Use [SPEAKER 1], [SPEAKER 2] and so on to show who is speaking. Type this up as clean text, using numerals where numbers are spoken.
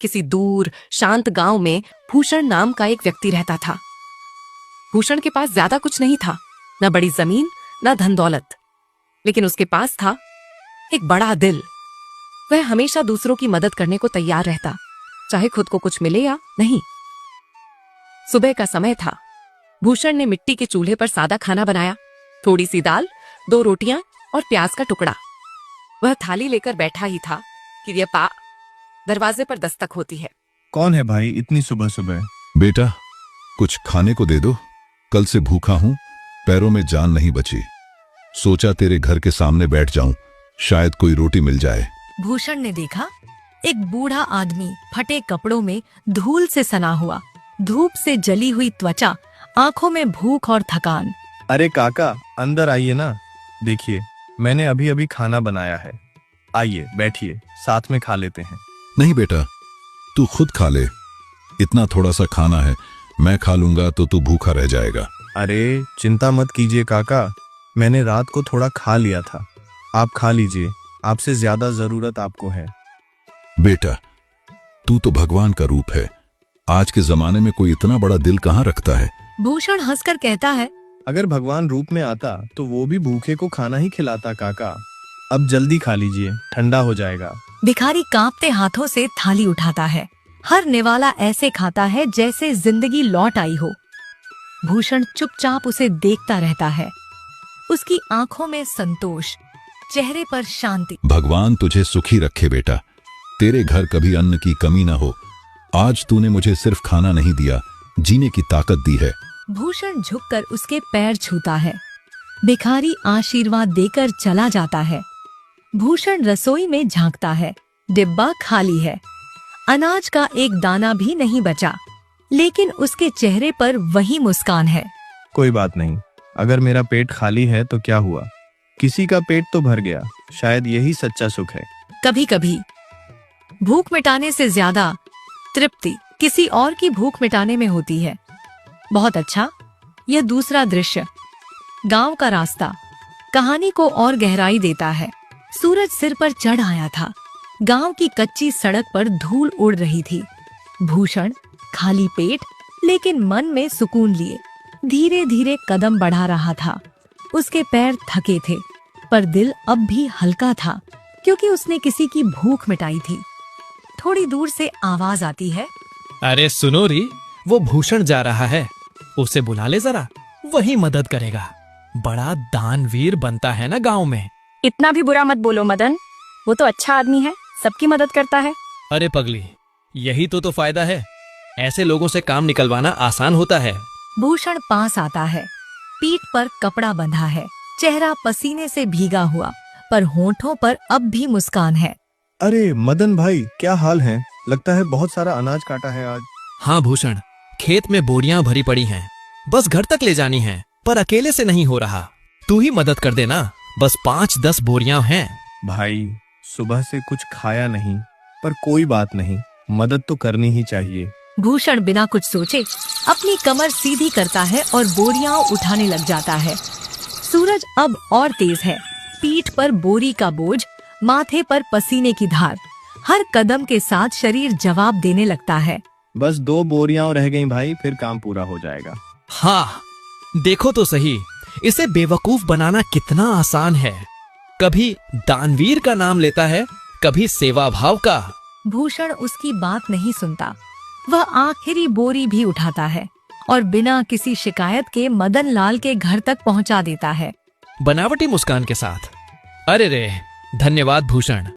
[SPEAKER 1] किसी दूर शांत गांव में भूषण नाम का एक व्यक्ति रहता था। भूषण के पास ज्यादा कुछ नहीं था, न बड़ी जमीन न धन दौलत, लेकिन उसके पास था एक बड़ा दिल। वह हमेशा दूसरों की मदद करने को तैयार रहता, चाहे खुद को कुछ मिले या नहीं। सुबह का समय था। भूषण ने मिट्टी के चूल्हे पर सादा खाना बनाया, थोड़ी सी दाल, 2 रोटियां और प्याज का टुकड़ा। वह थाली लेकर बैठा ही था कि यह दरवाजे पर दस्तक होती है।
[SPEAKER 2] कौन है भाई इतनी सुबह सुबह?
[SPEAKER 3] बेटा, कुछ खाने को दे दो, कल से भूखा हूं, पैरों में जान नहीं बची। सोचा तेरे घर के सामने बैठ जाऊं, शायद कोई रोटी मिल जाए।
[SPEAKER 4] भूषण ने देखा एक बूढ़ा आदमी फटे कपड़ों में धूल से सना हुआ, धूप से जली हुई त्वचा, आंखों में भूख और थकान।
[SPEAKER 2] अरे काका, अंदर आइए ना, देखिए मैंने अभी अभी खाना बनाया है। आइए बैठिए, साथ में खा लेते हैं।
[SPEAKER 3] नहीं बेटा, तू खुद खा ले, इतना थोड़ा सा खाना है, मैं खा लूंगा तो तू भूखा रह जाएगा।
[SPEAKER 2] अरे चिंता मत कीजिए काका, मैंने रात को थोड़ा खा लिया था, आप खा लीजिए, आपसे ज्यादा जरूरत आपको है।
[SPEAKER 3] बेटा, तू तो भगवान का रूप है, आज के जमाने में कोई इतना बड़ा दिल कहाँ रखता है।
[SPEAKER 4] भूषण हंसकर कहता है,
[SPEAKER 2] अगर भगवान रूप में आता तो वो भी भूखे को खाना ही खिलाता काका। अब जल्दी खा लीजिए, ठंडा हो जाएगा।
[SPEAKER 4] भिखारी कांपते हाथों से थाली उठाता है। हर निवाला ऐसे खाता है जैसे जिंदगी लौट आई हो। भूषण चुपचाप उसे देखता रहता है, उसकी आंखों में संतोष, चेहरे पर शांति।
[SPEAKER 3] भगवान तुझे सुखी रखे बेटा, तेरे घर कभी अन्न की कमी ना हो। आज तूने मुझे सिर्फ खाना नहीं दिया, जीने की ताकत दी है।
[SPEAKER 4] भूषण झुककर उसके पैर छूता है। भिखारी आशीर्वाद देकर चला जाता है। भूषण रसोई में झांकता है, डिब्बा खाली है, अनाज का एक दाना भी नहीं बचा, लेकिन उसके चेहरे पर वही मुस्कान है।
[SPEAKER 2] कोई बात नहीं, अगर मेरा पेट खाली है तो क्या हुआ, किसी का पेट तो भर गया, शायद यही सच्चा सुख है।
[SPEAKER 4] कभी कभी भूख मिटाने से ज्यादा तृप्ति किसी और की भूख मिटाने में होती है। बहुत अच्छा, यह दूसरा दृश्य, गांव का रास्ता, कहानी को और गहराई देता है। सूरज सिर पर चढ़ आया था, गांव की कच्ची सड़क पर धूल उड़ रही थी। भूषण खाली पेट लेकिन मन में सुकून लिए धीरे धीरे कदम बढ़ा रहा था। उसके पैर थके थे, पर दिल अब भी हल्का था, क्योंकि उसने किसी की भूख मिटाई थी। थोड़ी दूर से आवाज आती है,
[SPEAKER 5] अरे सुनो री, वो भूषण जा रहा है, उसे बुला ले जरा, वही मदद करेगा। बड़ा दानवीर बनता है ना गांव में।
[SPEAKER 6] इतना भी बुरा मत बोलो मदन, वो तो अच्छा आदमी है, सबकी मदद करता है।
[SPEAKER 5] अरे पगली, यही तो फायदा है, ऐसे लोगों से काम निकलवाना आसान होता है।
[SPEAKER 4] भूषण पास आता है, पीठ पर कपड़ा बंधा है, चेहरा पसीने से भीगा हुआ, पर होंठों पर अब भी मुस्कान है।
[SPEAKER 2] अरे मदन भाई, क्या हाल है? लगता है बहुत सारा अनाज काटा है आज।
[SPEAKER 5] हाँ भूषण, खेत में बोरियां भरी पड़ी हैं, बस घर तक ले जानी हैं, पर अकेले से नहीं हो रहा, तू ही मदद कर देना, बस 5-10 बोरियां हैं।
[SPEAKER 2] भाई सुबह से कुछ खाया नहीं, पर कोई बात नहीं, मदद तो करनी ही चाहिए।
[SPEAKER 4] भूषण बिना कुछ सोचे अपनी कमर सीधी करता है और बोरियां उठाने लग जाता है। सूरज अब और तेज है, पीठ पर बोरी का बोझ, माथे पर पसीने की धार, हर कदम के साथ शरीर जवाब देने लगता है।
[SPEAKER 2] बस 2 बोरियां रह गई भाई, फिर काम पूरा हो जाएगा।
[SPEAKER 5] हाँ, देखो तो सही, इसे बेवकूफ बनाना कितना आसान है। कभी दानवीर का नाम लेता है, कभी सेवा भाव का।
[SPEAKER 4] भूषण उसकी बात नहीं सुनता। वह आखिरी बोरी भी उठाता है और बिना किसी शिकायत के मदन लाल के घर तक पहुंचा देता है,
[SPEAKER 5] बनावटी मुस्कान के साथ। अरे रे, धन्यवाद भूषण।